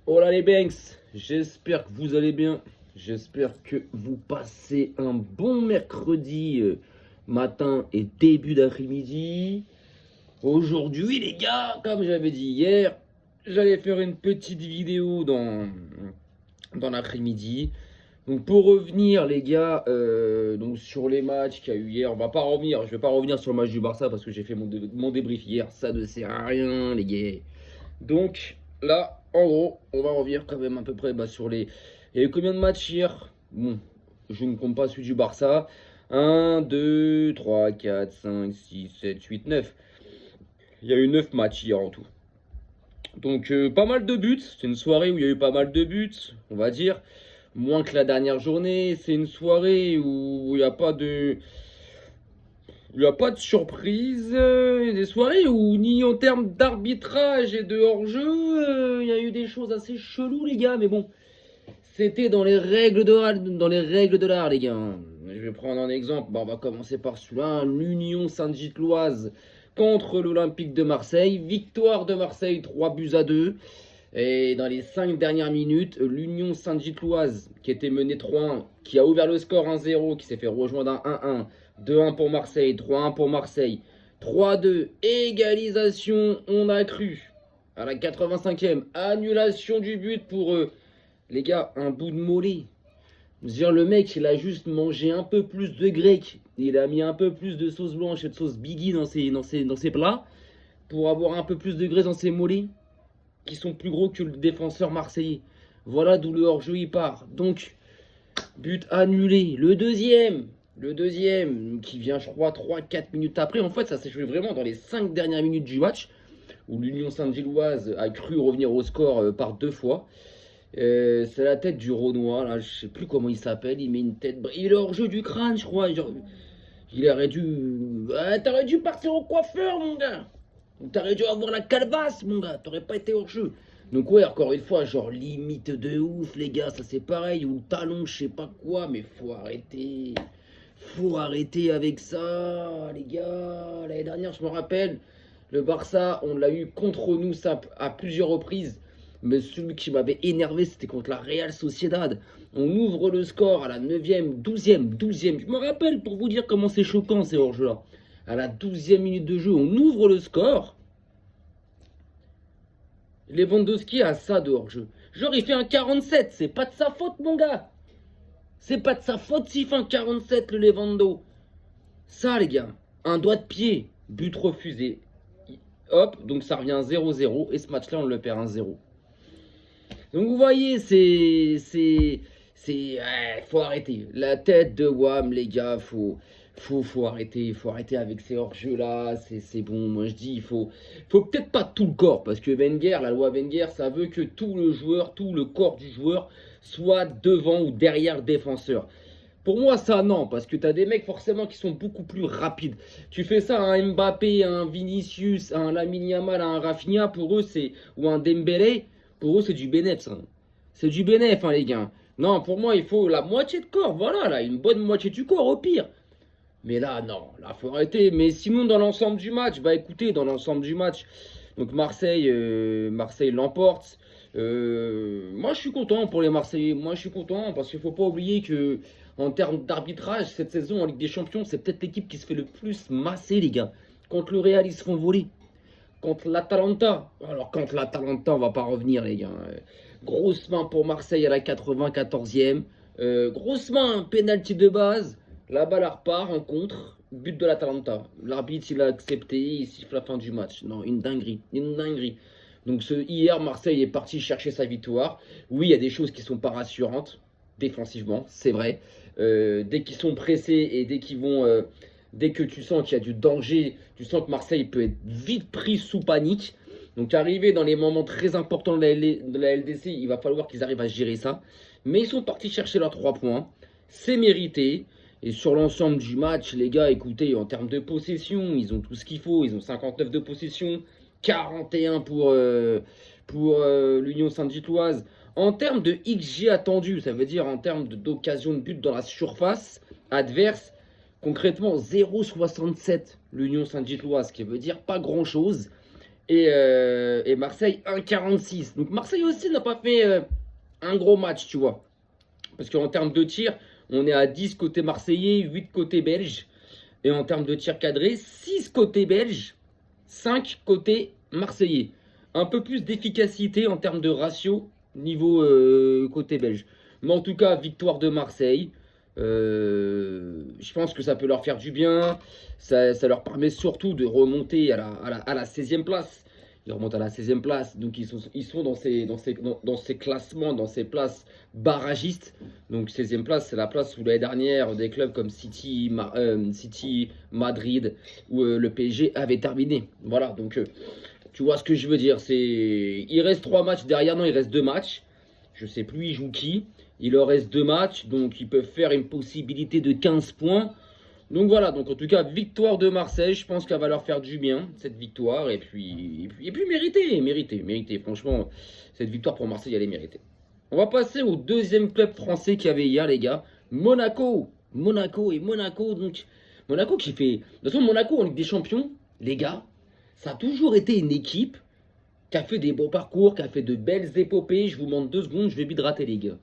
Hola les Banks, j'espère que vous allez bien, j'espère que vous passez un bon mercredi matin et début d'après-midi. Aujourd'hui les gars, comme j'avais dit hier, j'allais faire une petite vidéo dans l'après-midi. Donc pour revenir les gars, donc sur les matchs qu'il y a eu hier, je vais pas revenir sur le match du Barça parce que j'ai fait mon débrief hier, ça ne sert à rien les gars. Donc là, en gros, on va revenir quand même à peu près sur les... Il y a eu combien de matchs hier? Bon, je ne compte pas celui du Barça. 1, 2, 3, 4, 5, 6, 7, 8, 9. Il y a eu 9 matchs hier en tout. Donc pas mal de buts. C'est une soirée où il y a eu pas mal de buts, on va dire. Moins que la dernière journée. C'est une soirée où il n'y a pas de... Il n'y a pas de surprise, des soirées où ni en termes d'arbitrage et de hors-jeu, il y a eu des choses assez cheloues les gars, mais bon, c'était dans les règles de l'art les gars. Je vais prendre un exemple, on va commencer par celui-là, l'Union Saint-Gilloise contre l'Olympique de Marseille, victoire de Marseille 3-2. Et dans les 5 dernières minutes, l'Union Saint-Gilloise, qui était menée 3-1, qui a ouvert le score 1-0, qui s'est fait rejoindre à 1-1, 2-1 pour Marseille, 3-1 pour Marseille, 3-2, égalisation, on a cru. À la 85e, annulation du but pour eux. Les gars, un bout de mollet. Je veux dire, le mec, il a juste mangé un peu plus de grec. Il a mis un peu plus de sauce blanche et de sauce biggie dans ses plats pour avoir un peu plus de graisse dans ses mollets qui sont plus gros que le défenseur marseillais. Voilà d'où le hors-jeu il part. Donc, but annulé. Le deuxième qui vient, je crois, 3-4 minutes après. En fait, ça s'est joué vraiment dans les 5 dernières minutes du match où l'Union Saint-Gilloise a cru revenir au score par 2 fois. C'est la tête du Renoir, là, je sais plus comment il s'appelle. Il met une tête. Il est hors-jeu du crâne, je crois. Genre, il aurait dû. T'aurais dû partir au coiffeur, mon gars. T'aurais dû avoir la calebasse, mon gars. T'aurais pas été hors jeu. Donc, ouais, encore une fois, genre limite de ouf, les gars. Ça, c'est pareil. Ou talon, je sais pas quoi. Mais faut arrêter. Faut arrêter avec ça, les gars. L'année dernière, je me rappelle, le Barça, on l'a eu contre nous ça, à plusieurs reprises. Mais celui qui m'avait énervé, c'était contre la Real Sociedad. On ouvre le score à la 9e, 12e. Je me rappelle pour vous dire comment c'est choquant ces hors-jeux-là. À la 12e minute de jeu, on ouvre le score. Lewandowski a ça de hors-jeu. Genre, il fait un 47. C'est pas de sa faute, mon gars. C'est pas de sa faute s'il fait un 47, le Lewando. Ça, les gars, un doigt de pied, but refusé. Hop, donc ça revient 0-0. Et ce match-là, on le perd 1-0. Donc vous voyez, faut arrêter. La tête de Wam, les gars, faut arrêter avec ces hors-jeux là. C'est bon, moi je dis, faut peut-être pas tout le corps parce que Wenger, la loi Wenger, ça veut que tout le corps du joueur soit devant ou derrière le défenseur. Pour moi, ça non, parce que tu as des mecs forcément qui sont beaucoup plus rapides. Tu fais ça à un Mbappé, à un Vinicius, à un Lamine Yamal, à un Rafinha, pour eux c'est ou un Dembélé. Pour eux, c'est du bénéf, ça. C'est du bénéf, hein, les gars. Non, pour moi, il faut la moitié de corps. Voilà, là, une bonne moitié du corps, au pire. Mais là, non, là, faut arrêter. Mais sinon, dans l'ensemble du match, bah écoutez, dans l'ensemble du match, donc Marseille l'emporte. Moi, je suis content pour les Marseillais. Moi, je suis content parce qu'il faut pas oublier que, en termes d'arbitrage, cette saison en Ligue des Champions, c'est peut-être l'équipe qui se fait le plus masser, les gars. Contre le Real, ils se font voler. Contre l'Atalanta. Alors, contre l'Atalanta, on va pas revenir, les gars. Grosse main pour Marseille à la 94e. Grosse main, penalty de base. La balle repart en contre. But de l'Atalanta. L'arbitre, il a accepté. Il siffle la fin du match. Non, une dinguerie. Une dinguerie. Donc, hier, Marseille est parti chercher sa victoire. Oui, il y a des choses qui sont pas rassurantes. Défensivement, c'est vrai. Dès qu'ils sont pressés et dès qu'ils vont. Dès que tu sens qu'il y a du danger, tu sens que Marseille peut être vite pris sous panique. Donc arrivé dans les moments très importants de la LDC, il va falloir qu'ils arrivent à gérer ça. Mais ils sont partis chercher leurs 3 points. C'est mérité. Et sur l'ensemble du match, les gars, écoutez, en termes de possession, ils ont tout ce qu'il faut. Ils ont 59 de possession, 41 pour l'Union Saint-Gilloise. En termes de XG attendu, ça veut dire en termes d'occasion de but dans la surface adverse, concrètement 0,67 l'Union Saint-Gilloise, ce qui veut dire pas grand-chose. et Marseille 1,46. Donc Marseille aussi n'a pas fait un gros match, tu vois. Parce qu'en termes de tir, on est à 10 côté marseillais, 8 côté belge. Et en termes de tir cadré, 6 côté belge, 5 côté marseillais. Un peu plus d'efficacité en termes de ratio niveau côté belge. Mais en tout cas, victoire de Marseille. Je pense que ça peut leur faire du bien. Ça leur permet surtout de remonter à la 16e place. Ils remontent à la 16e place. Donc ils sont dans ces classements, dans ces places barragistes. Donc 16e place, c'est la place où l'année dernière, des clubs comme City, Madrid ou le PSG avaient terminé. Voilà, donc tu vois ce que je veux dire. Il reste 3 matchs derrière. Non, il reste 2 matchs. Je sais plus, ils jouent qui. Il leur reste 2 matchs, donc ils peuvent faire une possibilité de 15 points. Donc voilà, donc en tout cas, victoire de Marseille. Je pense qu'elle va leur faire du bien, cette victoire. Et puis méritée. Franchement, cette victoire pour Marseille, elle est méritée. On va passer au deuxième club français qu'il y avait hier, les gars. Monaco. Monaco, donc Monaco qui fait... De toute façon, Monaco en Ligue des Champions, les gars, ça a toujours été une équipe qui a fait des beaux parcours, qui a fait de belles épopées. Je vous demande 2 secondes, je vais m'hydrater, les gars.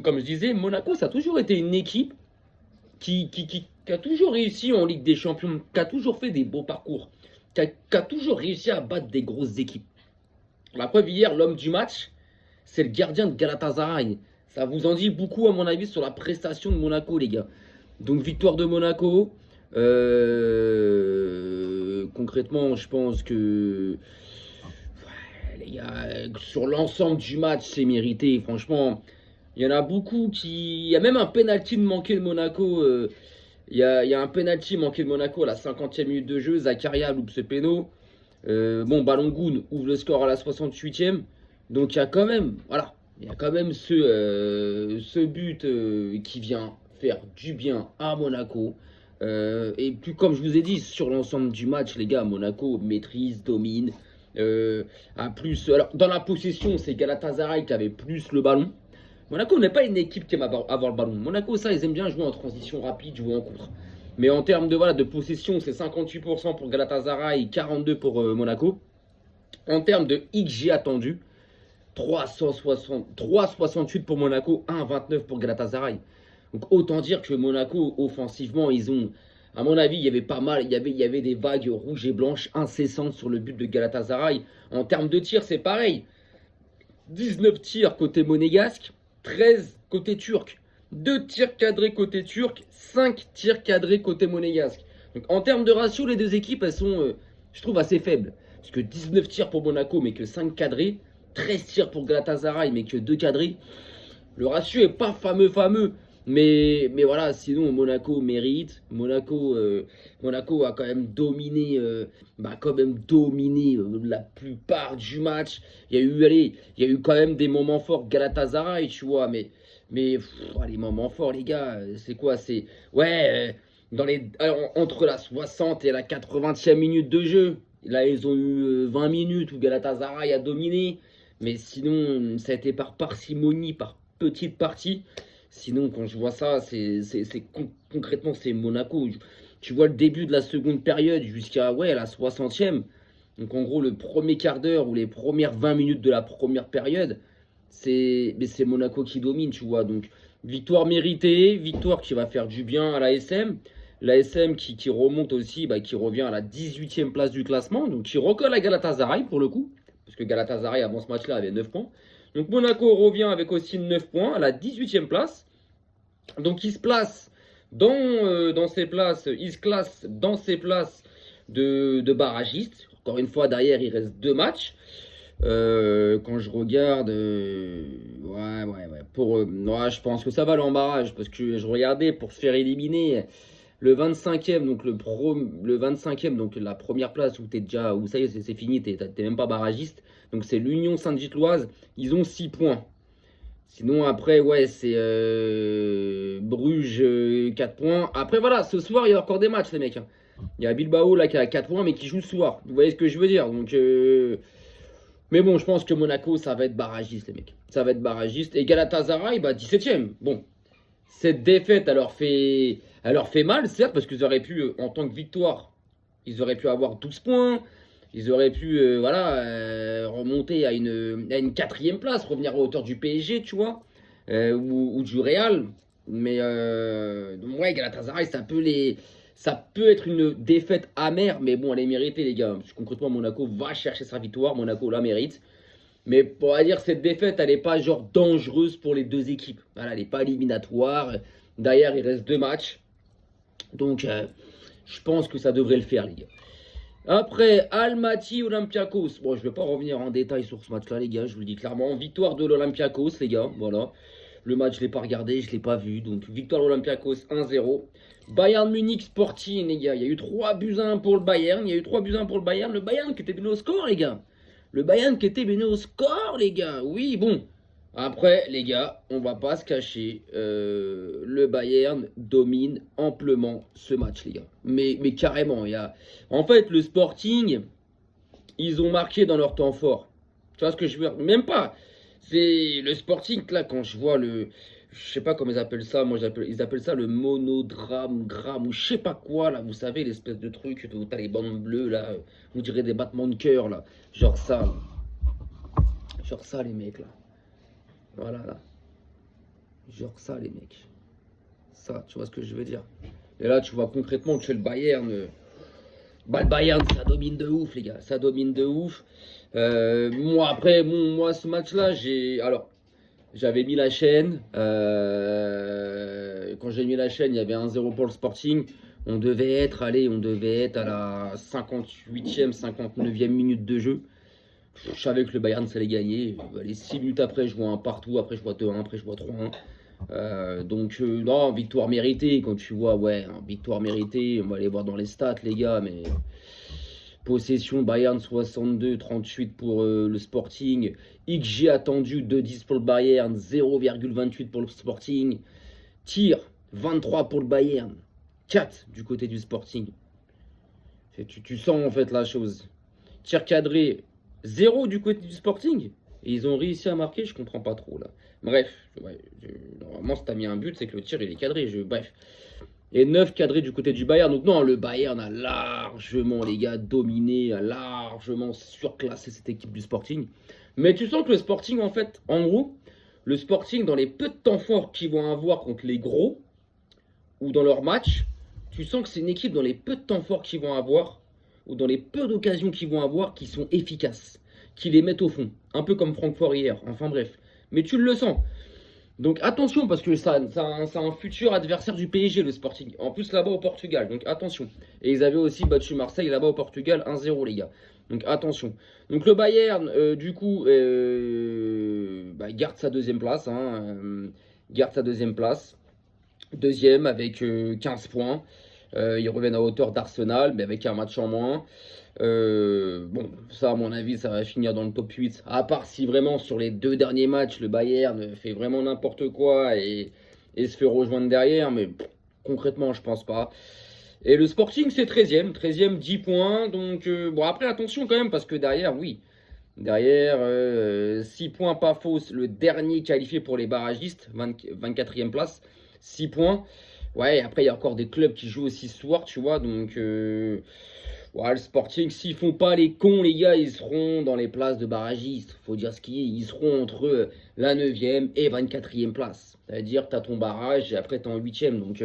Comme je disais, Monaco, ça a toujours été une équipe qui a toujours réussi en Ligue des Champions, qui a toujours fait des beaux parcours, qui a toujours réussi à battre des grosses équipes. La preuve hier, l'homme du match, c'est le gardien de Galatasaray. Ça vous en dit beaucoup, à mon avis, sur la prestation de Monaco, les gars. Donc, victoire de Monaco. Concrètement, je pense que... Ouais, les gars, sur l'ensemble du match, c'est mérité. Franchement... Il y en a beaucoup qui... Il y a même un penalty de manqué de Monaco. Il y a un penalty manqué de Monaco à la 50e minute de jeu. Zakaria loupe ce péno. Bon, Balogun ouvre le score à la 68e. Donc il y a quand même... Voilà. Il y a quand même ce but qui vient faire du bien à Monaco. Et puis comme je vous ai dit, sur l'ensemble du match, les gars, Monaco maîtrise, domine. A plus... Alors, dans la possession, c'est Galatasaray qui avait plus le ballon. Monaco n'est pas une équipe qui aime avoir le ballon. Monaco, ça, ils aiment bien jouer en transition rapide, jouer en contre. Mais en termes de possession, c'est 58% pour Galatasaray, 42% pour Monaco. En termes de XG attendu, 3,68 pour Monaco, 1,29 pour Galatasaray. Donc autant dire que Monaco, offensivement, ils ont... À mon avis, il y avait pas mal, il y avait des vagues rouges et blanches incessantes sur le but de Galatasaray. En termes de tirs, c'est pareil. 19 tirs côté monégasque. 13 côté turc, 2 tirs cadrés côté turc, 5 tirs cadrés côté monégasque. Donc en termes de ratio, les deux équipes, elles sont, je trouve, assez faibles. Parce que 19 tirs pour Monaco, mais que 5 cadrés, 13 tirs pour Galatasaray, mais que 2 cadrés. Le ratio est pas fameux. Mais voilà, sinon Monaco mérite. Monaco a quand même dominé, la plupart du match. Il y a eu quand même des moments forts. Galatasaray, tu vois, mais les moments forts, les gars, c'est quoi? C'est entre la 60 et la 80e minute de jeu. Là, ils ont eu 20 minutes où Galatasaray a dominé. Mais sinon, ça a été par parcimonie, par petites parties. Sinon, quand je vois ça, concrètement, c'est Monaco. Tu vois le début de la seconde période jusqu'à la 60e. Donc, en gros, le premier quart d'heure ou les premières 20 minutes de la première période, c'est Monaco qui domine, tu vois. Donc, victoire méritée, victoire qui va faire du bien à l'ASM. L'ASM qui remonte aussi, qui revient à la 18e place du classement. Donc, qui recolle à Galatasaray pour le coup. Parce que Galatasaray, avant ce match-là, avait 9 points. Donc Monaco revient avec aussi 9 points à la 18e place. Donc il se place dans ses places, il se classe dans ses places de barragistes. Encore une fois, derrière, il reste 2 matchs. Quand je regarde, je pense que ça va l'embarrage parce que je regardais pour se faire éliminer. Le 25e, donc le 25e, donc la première place où ça y est, c'est fini, t'es même pas barragiste. Donc c'est l'Union Sainte-Gilloise, ils ont 6 points. Sinon après, c'est Bruges 4 points. Après voilà, ce soir il y a encore des matchs les mecs. Il y a Bilbao là qui a 4 points mais qui joue ce soir. Vous voyez ce que je veux dire? Donc mais bon, je pense que Monaco ça va être barragiste les mecs. Ça va être barragiste. Et Galatasaray, 17e. Bon. Cette défaite, elle leur fait Elle leur fait mal, certes, parce qu'ils auraient pu, en tant que victoire, ils auraient pu avoir 12 points. Ils auraient pu remonter à une 4e place, revenir à hauteur du PSG, tu vois, ou du Real. Mais ouais, Galatasaray, ça peut être une défaite amère, mais bon, elle est méritée, les gars. Parce que concrètement, Monaco va chercher sa victoire, Monaco la mérite. Mais on va dire cette défaite, elle n'est pas genre dangereuse pour les deux équipes. Voilà, elle n'est pas éliminatoire. Derrière, il reste 2 matchs. Donc, je pense que ça devrait le faire, les gars. Après, Almaty Olympiakos. Bon, je ne vais pas revenir en détail sur ce match-là, les gars. Je vous le dis clairement. Victoire de l'Olympiakos, les gars. Voilà. Le match, je ne l'ai pas regardé, je ne l'ai pas vu. Donc, victoire de l'Olympiakos 1-0. Bayern Munich Sporting, les gars. Il y a eu 3 buts à 1 pour le Bayern. Il y a eu 3 buts à 1 pour le Bayern. Le Bayern qui était mené au score, les gars. Le Bayern qui était mené au score, les gars. Oui, bon. Après, les gars, on va pas se cacher. Le Bayern domine amplement ce match, les gars. Mais carrément, en fait, le Sporting, ils ont marqué dans leur temps fort. Tu vois ce que je veux dire? Même pas. C'est le Sporting, là, quand je vois je sais pas comment ils appellent ça. Moi, ils appellent ça le monodrame, gramme, ou je sais pas quoi, là. Vous savez, l'espèce de truc où t'as les bandes bleues, là. Vous direz des battements de cœur, là. Genre ça, là. Genre ça, les mecs, là. Voilà, là. Genre ça, les mecs. Ça, tu vois ce que je veux dire. Et là, tu vois concrètement que le Bayern... le Bayern, ça domine de ouf, les gars. Ça domine de ouf. Moi, après, moi, ce match-là, j'avais mis la chaîne. Quand j'ai mis la chaîne, il y avait 1-0 pour le Sporting. On devait être à la 58e, 59e minute de jeu. Je savais que le Bayern, ça allait gagner. Les 6 minutes après, je vois un partout. Après, je vois 2-1. Après, je vois 3-1. Non, victoire méritée. Quand tu vois, victoire méritée. On va aller voir dans les stats, les gars. Mais possession, Bayern 62-38 pour le Sporting. XG attendu 2-10 pour le Bayern. 0,28 pour le Sporting. Tir, 23 pour le Bayern. 4 du côté du Sporting. Tu sens en fait la chose. Tir cadré, 0 du côté du Sporting. Et ils ont réussi à marquer, je comprends pas trop là. Bref, normalement si t'as mis un but, c'est que le tir il est cadré. Bref. Et 9 cadrés du côté du Bayern. Donc non, le Bayern a largement, les gars, dominé, a largement surclassé cette équipe du Sporting. Mais tu sens que le Sporting, en fait, en gros, le Sporting, dans les peu de temps forts qu'ils vont avoir contre les gros, ou dans leur match, tu sens que c'est une équipe dans les peu de temps forts qu'ils vont avoir, ou dans les peu d'occasions qu'ils vont avoir, qui sont efficaces, qui les mettent au fond. Un peu comme Francfort hier, enfin bref. Mais tu le sens. Donc attention, parce que c'est un futur adversaire du PSG, le Sporting. En plus là-bas au Portugal, donc attention. Et ils avaient aussi battu Marseille là-bas au Portugal 1-0, les gars. Donc attention. Donc le Bayern, du coup, garde sa deuxième place. Garde sa deuxième place. Deuxième avec 15 points. Ils reviennent à hauteur d'Arsenal, mais avec un match en moins. Bon, ça à mon avis, ça va finir dans le top 8. À part si vraiment sur les 2 derniers matchs, le Bayern fait vraiment n'importe quoi et se fait rejoindre derrière. Mais concrètement, je pense pas. Et le Sporting, c'est 13e. 13e, 10 points. Donc, bon, après, attention quand même, parce que derrière, oui. Derrière, 6 points pas fausses. Le dernier qualifié pour les barragistes, 24e place. 6 points. Ouais, après, il y a encore des clubs qui jouent aussi ce soir, tu vois. Donc, le Sporting, s'ils font pas les cons, les gars, ils seront dans les places de barragistes. Faut dire ce qu'il y est. Ils seront entre la 9e et 24e place. C'est-à-dire, tu as ton barrage et après, tu es en 8e. Donc,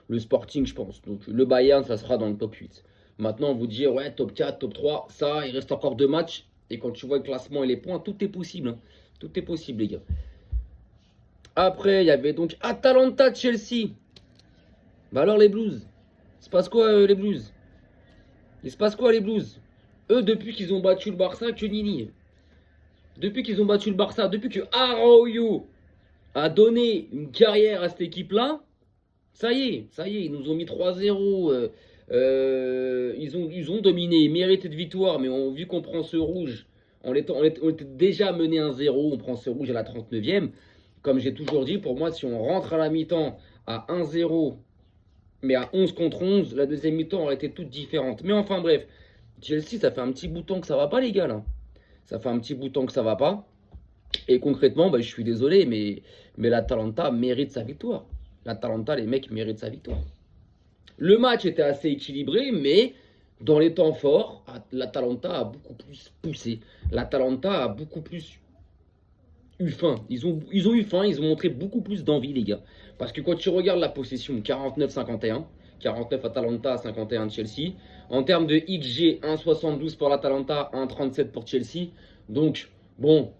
le Sporting, je pense. Donc, le Bayern, ça sera dans le top 8. Maintenant, vous dire, ouais, top 4, top 3, ça, il reste encore 2 matchs. Et quand tu vois le classement et les points, tout est possible. Hein. Tout est possible, les gars. Après, il y avait donc Atalanta-Chelsea. Bah alors les Blues, il se passe quoi les Blues? Il se passe quoi les Blues? Eux, depuis qu'ils ont battu le Barça, que Nini. Depuis qu'ils ont battu le Barça, depuis que Araujo a donné une carrière à cette équipe-là, ça y est, ils nous ont mis 3-0. Ils ont dominé, ils méritaient de victoire, mais vu qu'on prend ce rouge, on était déjà mené 1-0, on prend ce rouge à la 39e. Comme j'ai toujours dit, pour moi, si on rentre à la mi-temps à 1-0, mais à 11 contre 11, la deuxième mi-temps aurait été toute différente. Mais enfin bref, Chelsea, ça fait un petit bout de temps que ça va pas, les gars, là. Ça fait un petit bout de temps que ça va pas. Et concrètement, je suis désolé, mais l'Atalanta mérite sa victoire. L'Atalanta, les mecs, méritent sa victoire. Le match était assez équilibré, mais dans les temps forts, l'Atalanta a beaucoup plus poussé. L'Atalanta a beaucoup plus eu faim. Ils ont eu faim, ils ont montré beaucoup plus d'envie, les gars. Parce que quand tu regardes la possession, 49-51, 49 Atalanta, 51 Chelsea. En termes de XG, 1,72 pour l'Atalanta, 1,37 pour Chelsea. Donc, bon,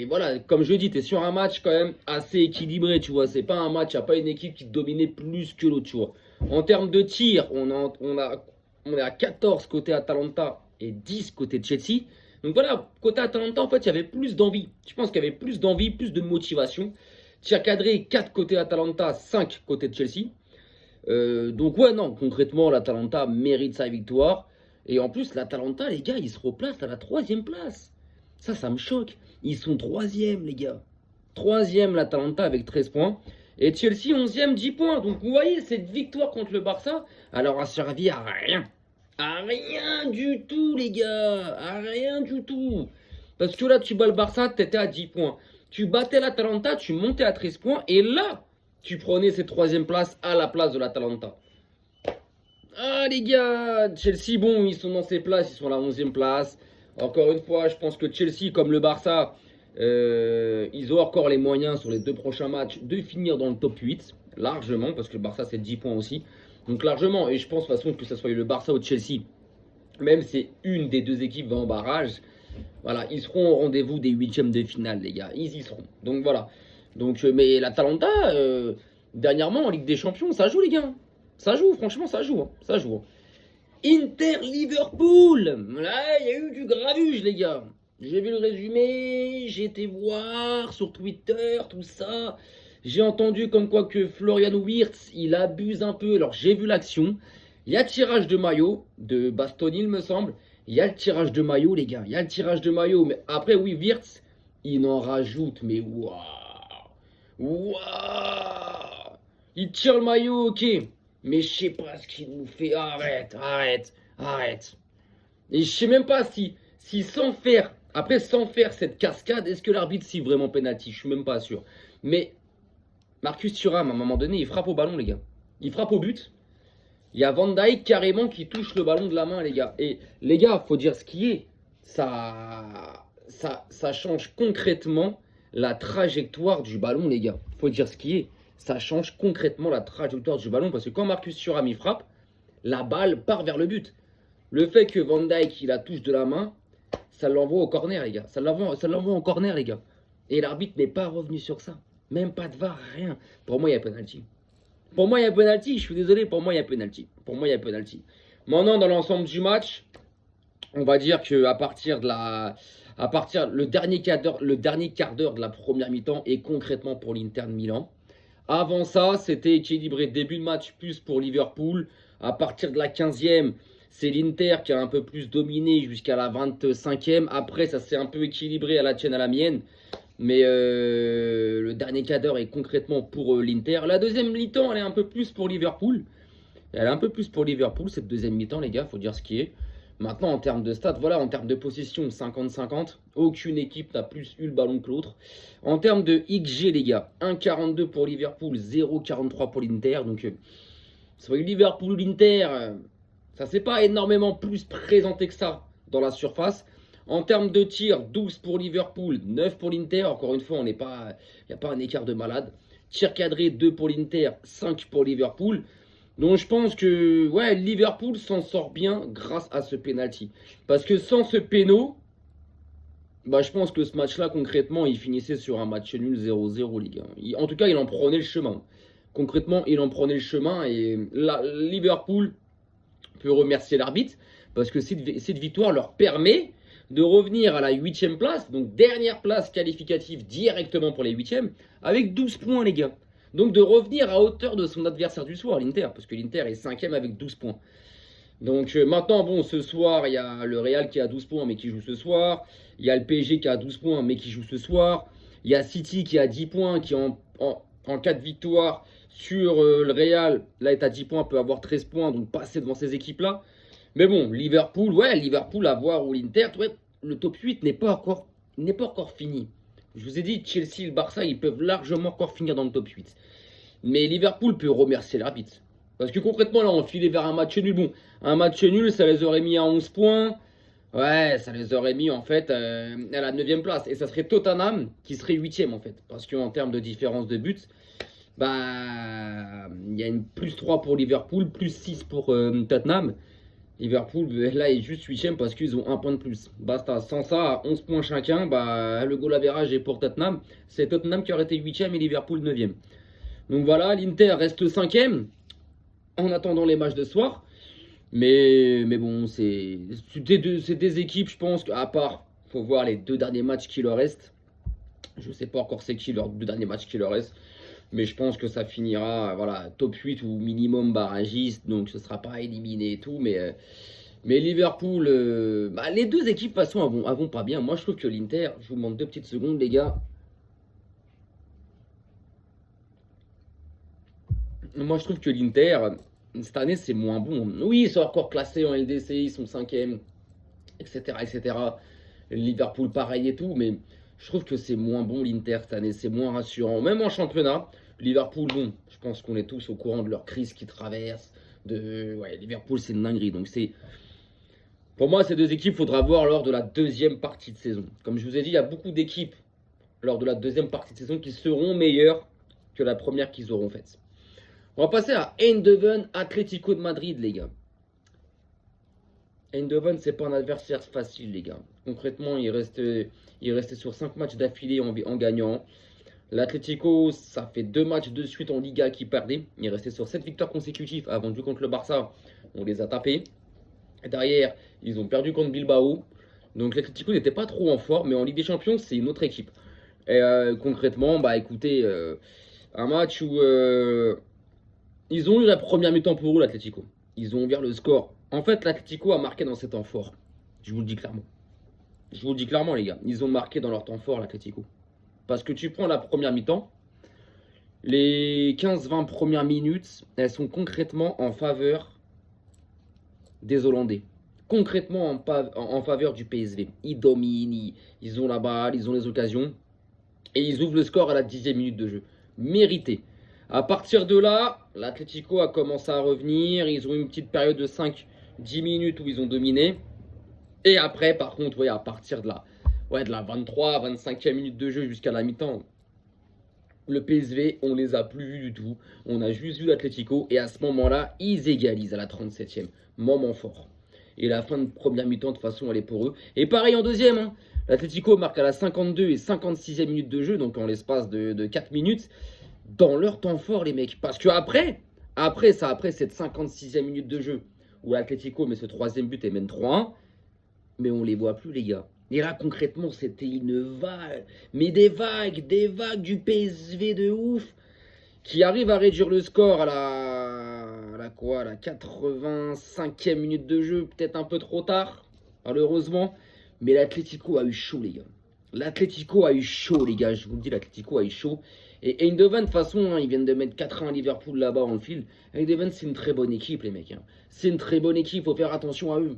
voilà, comme je dis, tu es sur un match quand même assez équilibré, tu vois. C'est pas un match, il n'y a pas une équipe qui te dominait plus que l'autre, tu vois. En termes de tir, on est à 14 côté Atalanta et 10 côté Chelsea. Donc voilà, côté Atalanta, en fait, il y avait plus d'envie. Je pense qu'il y avait plus d'envie, plus de motivation. Tir cadré, 4 côté Atalanta, 5 côté de Chelsea. Donc ouais, non, concrètement, l'Atalanta mérite sa victoire. Et en plus, l'Atalanta, les gars, ils se replacent à la 3e place. Ça me choque. Ils sont 3e, les gars. 3e, l'Atalanta avec 13 points. Et Chelsea, 11e, 10 points. Donc vous voyez, cette victoire contre le Barça, alors a servi à rien. À rien du tout, les gars. À rien du tout. Parce que là, tu bats le Barça, t'étais à 10 points. Tu battais l'Atalanta, tu montais à 13 points. Et là, tu prenais cette 3e place à la place de l'Atalanta. Ah, les gars, Chelsea, bon, ils sont dans ces places, ils sont à la 11e place. Encore une fois, je pense que Chelsea, comme le Barça, ils ont encore les moyens sur les 2 prochains matchs de finir dans le top 8. Largement, parce que le Barça, c'est 10 points aussi. Donc largement, et je pense de toute façon que ce soit le Barça ou Chelsea, même si une des 2 équipes va en barrage, voilà, ils seront au rendez-vous des 8e de finale, les gars. Ils y seront. Donc voilà. Donc, mais l'Atalanta, dernièrement en Ligue des Champions, ça joue, les gars. Ça joue, franchement, ça joue. Ça joue. Inter-Liverpool. Là, il y a eu du gravuge, les gars. J'ai vu le résumé, j'ai été voir sur Twitter, tout ça. J'ai entendu comme quoi que Florian Wirtz, il abuse un peu. Alors, j'ai vu l'action. Il y a tirage de maillot de Bastoni, il me semble. Il y a le tirage de maillot, les gars. Il y a le tirage de maillot. Mais après, oui, Wirtz, il en rajoute. Mais waouh! Waouh! Il tire le maillot, ok. Mais je sais pas ce qu'il nous fait. Arrête. Et je sais même pas si sans faire, après sans faire cette cascade, est-ce que l'arbitre siffle vraiment penalty? Je suis même pas sûr. Mais Marcus Thuram, à un moment donné, il frappe au ballon, les gars. Il frappe au but. Il y a Van Dijk carrément qui touche le ballon de la main, les gars. Et les gars, faut dire ce qui est. Ça change concrètement la trajectoire du ballon, les gars. Faut dire ce qui est. Ça change concrètement la trajectoire du ballon parce que quand Marcus Thuram y frappe, la balle part vers le but. Le fait que Van Dijk il la touche de la main, ça l'envoie au corner, les gars. Ça l'envoie au corner, les gars. Et l'arbitre n'est pas revenu sur ça. Même pas de VAR, rien. Pour moi, il y a penalty. Pour moi, il y a penalty. Je suis désolé, pour moi, il y a penalty. Pour moi, il y a penalty. Maintenant, dans l'ensemble du match, on va dire que le dernier quart d'heure de la première mi-temps est concrètement pour l'Inter de Milan. Avant ça, c'était équilibré. Début de match plus pour Liverpool. À partir de la 15e, c'est l'Inter qui a un peu plus dominé jusqu'à la 25e. Après, ça s'est un peu équilibré à la tienne, à la mienne. Mais le dernier quart d'heure est concrètement pour l'Inter. La deuxième mi-temps, elle est un peu plus pour Liverpool. Elle est un peu plus pour Liverpool, cette deuxième mi-temps, les gars, faut dire ce qui est. Maintenant, en termes de stats, voilà, en termes de possession, 50-50. Aucune équipe n'a plus eu le ballon que l'autre. En termes de XG, les gars, 1,42 pour Liverpool, 0,43 pour l'Inter. Donc, soit Liverpool ou l'Inter, ça s'est pas énormément plus présenté que ça dans la surface. En termes de tir, 12 pour Liverpool, 9 pour l'Inter. Encore une fois, il n'y a pas un écart de malade. Tir cadré, 2 pour l'Inter, 5 pour Liverpool. Donc je pense que ouais, Liverpool s'en sort bien grâce à ce penalty. Parce que sans ce péno, bah, je pense que ce match-là, concrètement, il finissait sur un match nul 0-0, les gars. En tout cas, il en prenait le chemin. Concrètement, il en prenait le chemin. Et là, Liverpool peut remercier l'arbitre. Parce que cette victoire leur permet de revenir à la 8e place. Donc dernière place qualificative directement pour les 8e. Avec 12 points, les gars. Donc de revenir à hauteur de son adversaire du soir, l'Inter, parce que l'Inter est 5e avec 12 points. Donc maintenant, bon, ce soir, il y a le Real qui a 12 points, mais qui joue ce soir. Il y a le PSG qui a 12 points, mais qui joue ce soir. Il y a City qui a 10 points, qui en cas de victoire sur le Real, là est à 10 points, peut avoir 13 points, donc passer devant ces équipes-là. Mais bon, Liverpool, ouais, Liverpool à voir, ou l'Inter, ouais, le top 8 n'est pas encore fini. Je vous ai dit, Chelsea et le Barça, ils peuvent largement encore finir dans le top 8. Mais Liverpool peut remercier l'arbitre. Parce que concrètement, là, on filait vers un match nul. Bon, un match nul, ça les aurait mis à 11 points. Ouais, ça les aurait mis en fait à la 9e place. Et ça serait Tottenham qui serait 8e en fait. Parce qu'en termes de différence de buts, bah, il y a une +3 pour Liverpool, +6 pour Tottenham. Liverpool, là, est juste 8e parce qu'ils ont un point de plus. Basta. Sans ça, à 11 points chacun, bah, le goal average est pour Tottenham. C'est Tottenham qui aurait été 8e et Liverpool 9e. Donc voilà, l'Inter reste 5e en attendant les matchs de soir. Mais bon, c'est des équipes, je pense, qu'à part, faut voir les 2 derniers matchs qui leur restent. Je sais pas encore c'est qui leurs 2 derniers matchs qui leur restent. Mais je pense que ça finira, voilà, top 8 ou minimum barragiste. Donc ce sera pas éliminé et tout. Mais Liverpool, bah, les 2 équipes, de toute façon, elles vont pas bien. Moi, je trouve que l'Inter, je vous demande 2 petites secondes, les gars. Moi, je trouve que l'Inter, cette année, c'est moins bon. Oui, ils sont encore classés en LDC, ils sont 5e, etc., etc. Liverpool, pareil et tout, mais je trouve que c'est moins bon l'Inter cette année, c'est moins rassurant. Même en championnat, Liverpool, bon, je pense qu'on est tous au courant de leur crise qui traverse. Ouais, Liverpool, c'est une dinguerie. Donc, pour moi, ces 2 équipes, il faudra voir lors de la 2e partie de saison. Comme je vous ai dit, il y a beaucoup d'équipes lors de la 2e partie de saison qui seront meilleures que la première qu'ils auront faite. On va passer à Eindhoven, Atlético de Madrid, les gars. Eindhoven, c'est pas un adversaire facile, les gars. Concrètement, il restait sur 5 matchs d'affilée en gagnant. L'Atlético, ça fait 2 matchs de suite en Liga qui perdaient. Il restait sur 7 victoires consécutives avant de jouer contre le Barça. On les a tapés. Et derrière, ils ont perdu contre Bilbao. Donc l'Atlético n'était pas trop en forme, mais en Ligue des Champions, c'est une autre équipe. Et concrètement, bah écoutez, un match où ils ont eu la première mi-temps pour eux, l'Atlético. Ils ont ouvert le score. En fait, l'Atlético a marqué dans ses temps forts. Je vous le dis clairement. Je vous le dis clairement, les gars. Ils ont marqué dans leur temps fort, l'Atlético. Parce que tu prends la première mi-temps, les 15-20 premières minutes, elles sont concrètement en faveur des Hollandais. Concrètement en faveur du PSV. Ils dominent, ils ont la balle, ils ont les occasions. Et ils ouvrent le score à la 10e minute de jeu. Mérité. À partir de là, l'Atlético a commencé à revenir. Ils ont eu une petite période de 5-10 minutes où ils ont dominé. Et après, par contre, ouais, à partir de la 23-25e minute de jeu jusqu'à la mi-temps, le PSV, on les a plus vus du tout. On a juste vu l'Atlético. Et à ce moment-là, ils égalisent à la 37e. Moment fort. Et la fin de première mi-temps, de toute façon, elle est pour eux. Et pareil en deuxième. Hein. L'Atlético marque à la 52 et 56e minute de jeu, donc en l'espace de 4 minutes, dans leur temps fort, les mecs. Parce que après cette 56e minute de jeu, où l'Atlético met ce 3e but et mène 3-1, mais on les voit plus, les gars. Et là, concrètement, c'était une vague, mais des vagues du PSV de ouf, qui arrive à réduire le score à la 85e minute de jeu, peut-être un peu trop tard, malheureusement. Mais l'Atlético a eu chaud, les gars. L'Atlético a eu chaud, les gars. Je vous le dis, l'Atlético a eu chaud. Et Eindhoven, de toute façon, hein, ils viennent de mettre 4-1 à Liverpool là-bas en fil. Eindhoven, c'est une très bonne équipe, les mecs. Hein. C'est une très bonne équipe. Faut faire attention à eux.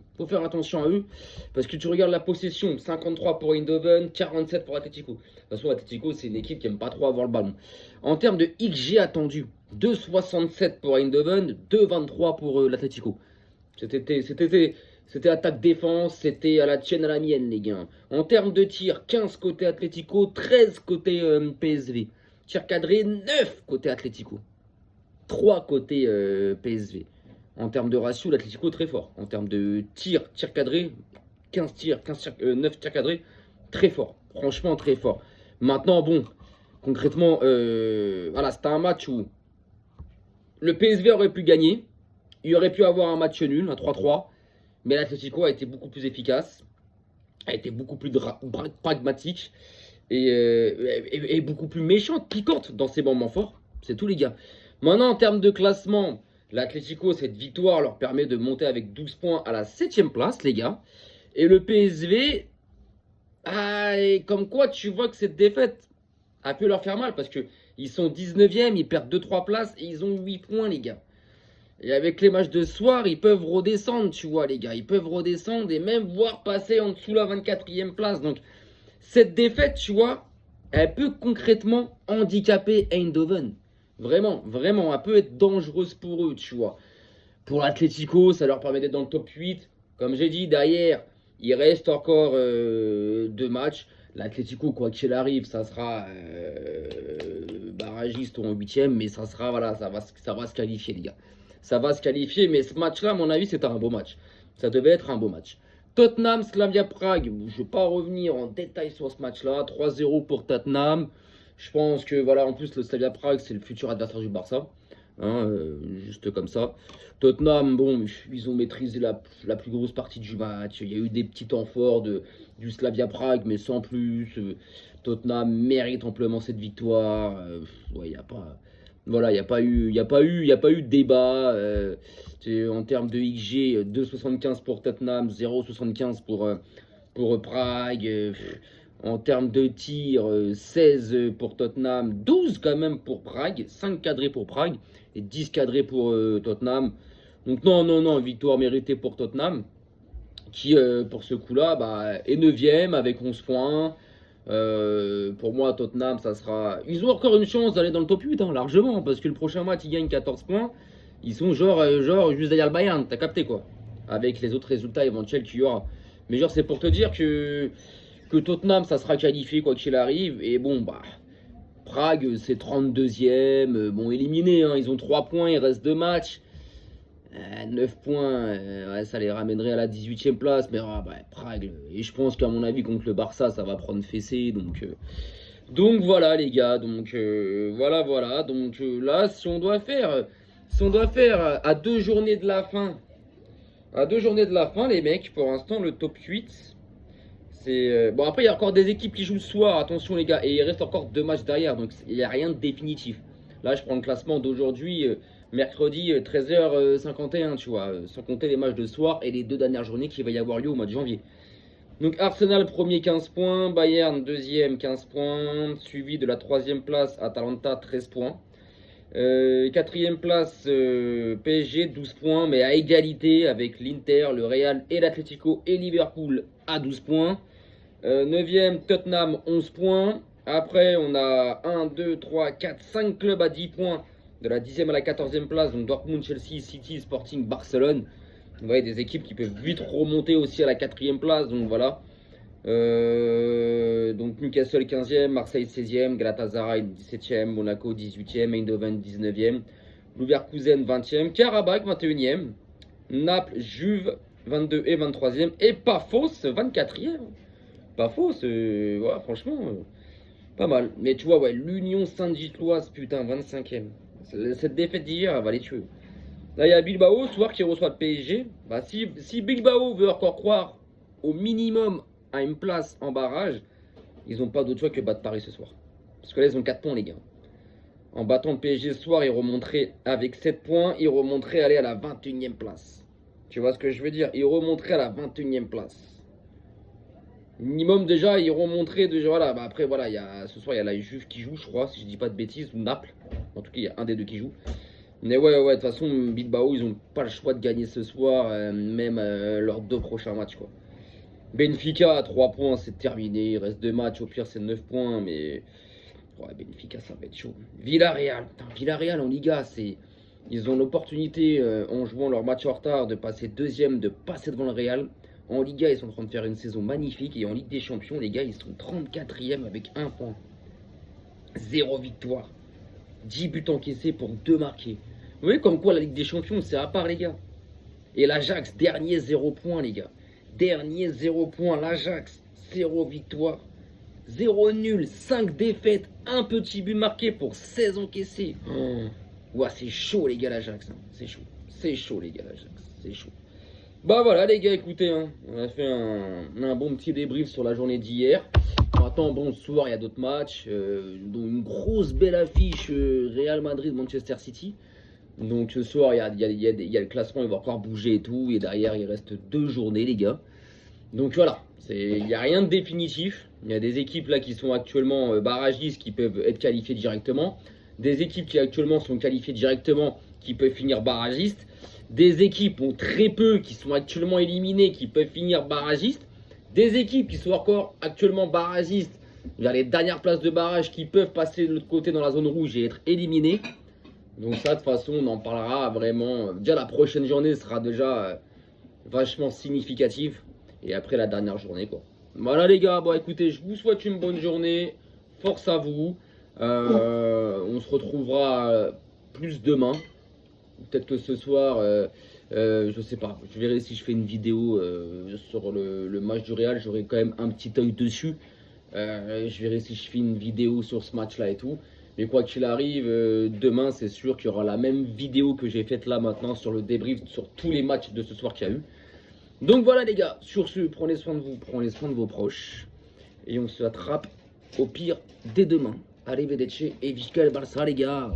Parce que tu regardes la possession. 53 pour Eindhoven, 47 pour Atlético. De toute façon, Atlético, c'est une équipe qui n'aime pas trop avoir le ballon. En termes de XG attendu, 2,67 pour Eindhoven, 2,23 pour l'Atlético. C'était attaque-défense, c'était à la tienne à la mienne, les gars. En termes de tir, 15 côté Atlético, 13 côté PSV. Tir cadré, 9 côté Atlético. 3 côté PSV. En termes de ratio, l'Atlético très fort. En termes de tir cadré, 9 tirs cadrés, très fort. Franchement, très fort. Maintenant, bon, concrètement, voilà, c'était un match où le PSV aurait pu gagner. Il aurait pu avoir un match nul, un 3-3. Mais l'Atlético a été beaucoup plus efficace, a été beaucoup plus pragmatique et beaucoup plus méchante, piquante dans ses moments forts. C'est tout, les gars. Maintenant, en termes de classement, l'Atlético, cette victoire leur permet de monter avec 12 points à la 7e place, les gars. Et le PSV, et comme quoi tu vois que cette défaite a pu leur faire mal parce qu'ils sont 19e, ils perdent 2-3 places et ils ont 8 points, les gars. Et avec les matchs de soir, ils peuvent redescendre, tu vois, les gars. Ils peuvent redescendre et même voir passer en dessous la 24e place. Donc, cette défaite, tu vois, elle peut concrètement handicaper Eindhoven. Vraiment, vraiment, elle peut être dangereuse pour eux, tu vois. Pour l'Atlético, ça leur permet d'être dans le top 8. Comme j'ai dit, derrière, il reste encore 2 matchs. L'Atlético, quoi qu'il arrive, ça sera barragiste ou en huitième, mais ça sera, voilà, ça va se qualifier, les gars. Ça va se qualifier, mais ce match-là, à mon avis, c'était un beau match. Ça devait être un beau match. Tottenham, Slavia Prague, je ne vais pas revenir en détail sur ce match-là. 3-0 pour Tottenham. Je pense que, voilà, en plus, le Slavia Prague, c'est le futur adversaire du Barça. Hein, juste comme ça. Tottenham, bon, ils ont maîtrisé la plus grosse partie du match. Il y a eu des petits temps forts du Slavia Prague, mais sans plus. Tottenham mérite amplement cette victoire. Ouais, il n'y a pas. Voilà, il n'y a pas eu de débat. En termes de XG, 2,75 pour Tottenham, 0,75 pour Prague. En termes de tir, 16 pour Tottenham, 12 quand même pour Prague, 5 cadrés pour Prague et 10 cadrés pour Tottenham. Donc non, victoire méritée pour Tottenham, qui pour ce coup-là est 9ème avec 11 points. Pour moi, Tottenham, ça sera... Ils ont encore une chance d'aller dans le top 8, hein, largement, parce que le prochain match, ils gagnent 14 points. Ils sont genre juste derrière le Bayern, t'as capté quoi, avec les autres résultats éventuels qu'il y aura. Mais genre, c'est pour te dire que Tottenham, ça sera qualifié quoi qu'il arrive. Et bon, Prague, c'est 32e. Bon, éliminé, hein, ils ont 3 points, il reste 2 matchs. 9 points, ouais, ça les ramènerait à la 18e place. Mais Prague, et je pense qu'à mon avis, contre le Barça, ça va prendre fessé. Donc voilà, les gars. Donc voilà. Donc là, si on doit faire à 2 journées de la fin, les mecs, pour l'instant, le top 8. Bon, après, il y a encore des équipes qui jouent ce soir, attention les gars, et il reste encore 2 matchs derrière, donc il n'y a rien de définitif. Là, je prends le classement d'aujourd'hui, mercredi 13h51, tu vois, sans compter les matchs de ce soir et les 2 dernières journées qui va y avoir lieu au mois de janvier. Donc Arsenal premier 15 points, Bayern deuxième 15 points, suivi de la 3e place Atalanta 13 points. 4e place PSG 12 points, mais à égalité avec l'Inter, le Real et l'Atlético et Liverpool à 12 points. 9e Tottenham 11 points. Après on a 1, 2, 3, 4, 5 clubs à 10 points de la 10e à la 14e place. Donc Dortmund, Chelsea, City, Sporting, Barcelone. Vous voyez des équipes qui peuvent vite remonter aussi à la 4e place. Donc voilà. Donc Newcastle 15e, Marseille 16e, Galatasaray 17e, Monaco 18e, Eindhoven 19e, Leverkusen 20e, Karabakh 21e, Naples, Juve 22 et 23e, et Paphos 24e. Paphos, ouais, franchement, pas mal. Mais tu vois, ouais, l'Union Saint-Gilloise, putain, 25e. Cette défaite d'hier, elle va les tuer. Là, il y a Bilbao, ce soir, qui reçoit le PSG. Si Bilbao veut encore croire au minimum à une place en barrage, ils n'ont pas d'autre choix que battre Paris ce soir. Parce que là, ils ont 4 points, les gars. En battant le PSG ce soir, ils remonteraient avec 7 points, ils remonteraient aller à la 21e place. Tu vois ce que je veux dire? Ils remonteraient à la 21e place. Minimum déjà, ils remonteraient déjà. Voilà, après, voilà, ce soir, il y a la Juve qui joue, je crois, si je dis pas de bêtises, ou Naples. En tout cas, il y a un des deux qui joue. Mais ouais, de toute façon, Bilbao, ils n'ont pas le choix de gagner ce soir, même leurs 2 prochains matchs, quoi. Benfica à 3 points, c'est terminé. Il reste 2 matchs, au pire c'est 9 points, mais ouais, Benfica ça va être chaud. Villarreal, Villarreal en Liga, ils ont l'opportunité en jouant leur match en retard de passer 2e, de passer devant le Real. En Liga, ils sont en train de faire une saison magnifique, et en Ligue des Champions, les gars, ils sont 34e avec 1 point. 0 victoire. 10 buts encaissés pour 2 marqués. Vous voyez comme quoi la Ligue des Champions, c'est à part, les gars. Et l'Ajax, dernier 0 point, les gars. Dernier 0 points, l'Ajax, 0 victoire, 0 nul, 5 défaites, 1 petit but marqué pour 16 encaissés. Ouais, c'est chaud les gars l'Ajax, hein. C'est chaud les gars l'Ajax, c'est chaud. Bah voilà les gars, écoutez, hein, on a fait un bon petit débrief sur la journée d'hier. Maintenant, bon, ce soir il y a d'autres matchs, dont une grosse belle affiche Real Madrid-Manchester City. Donc ce soir, il y a le classement, il va encore bouger et tout. Et derrière, il reste 2 journées, les gars. Donc voilà, il n'y a rien de définitif. Il y a des équipes là qui sont actuellement barragistes, qui peuvent être qualifiées directement. Des équipes qui actuellement sont qualifiées directement, qui peuvent finir barragistes. Des équipes, ont très peu, qui sont actuellement éliminées, qui peuvent finir barragistes. Des équipes qui sont encore actuellement barragistes, vers les dernières places de barrage, qui peuvent passer de l'autre côté dans la zone rouge et être éliminées. Donc ça, de toute façon, on en parlera vraiment. Déjà, la prochaine journée sera déjà vachement significative. Et après, la dernière journée, quoi. Voilà, les gars. Bon, écoutez, je vous souhaite une bonne journée. Force à vous. On se retrouvera plus demain. Peut-être que ce soir, je sais pas. Je verrai si je fais une vidéo sur le match du Real. J'aurai quand même un petit œil dessus. Je verrai si je fais une vidéo sur ce match-là et tout. Mais quoi qu'il arrive, demain, c'est sûr qu'il y aura la même vidéo que j'ai faite là maintenant sur le débrief sur tous les matchs de ce soir qu'il y a eu. Donc voilà les gars, sur ce, prenez soin de vous, prenez soin de vos proches. Et on se attrape au pire dès demain. Allez, Vedece et Vica el Barça les gars.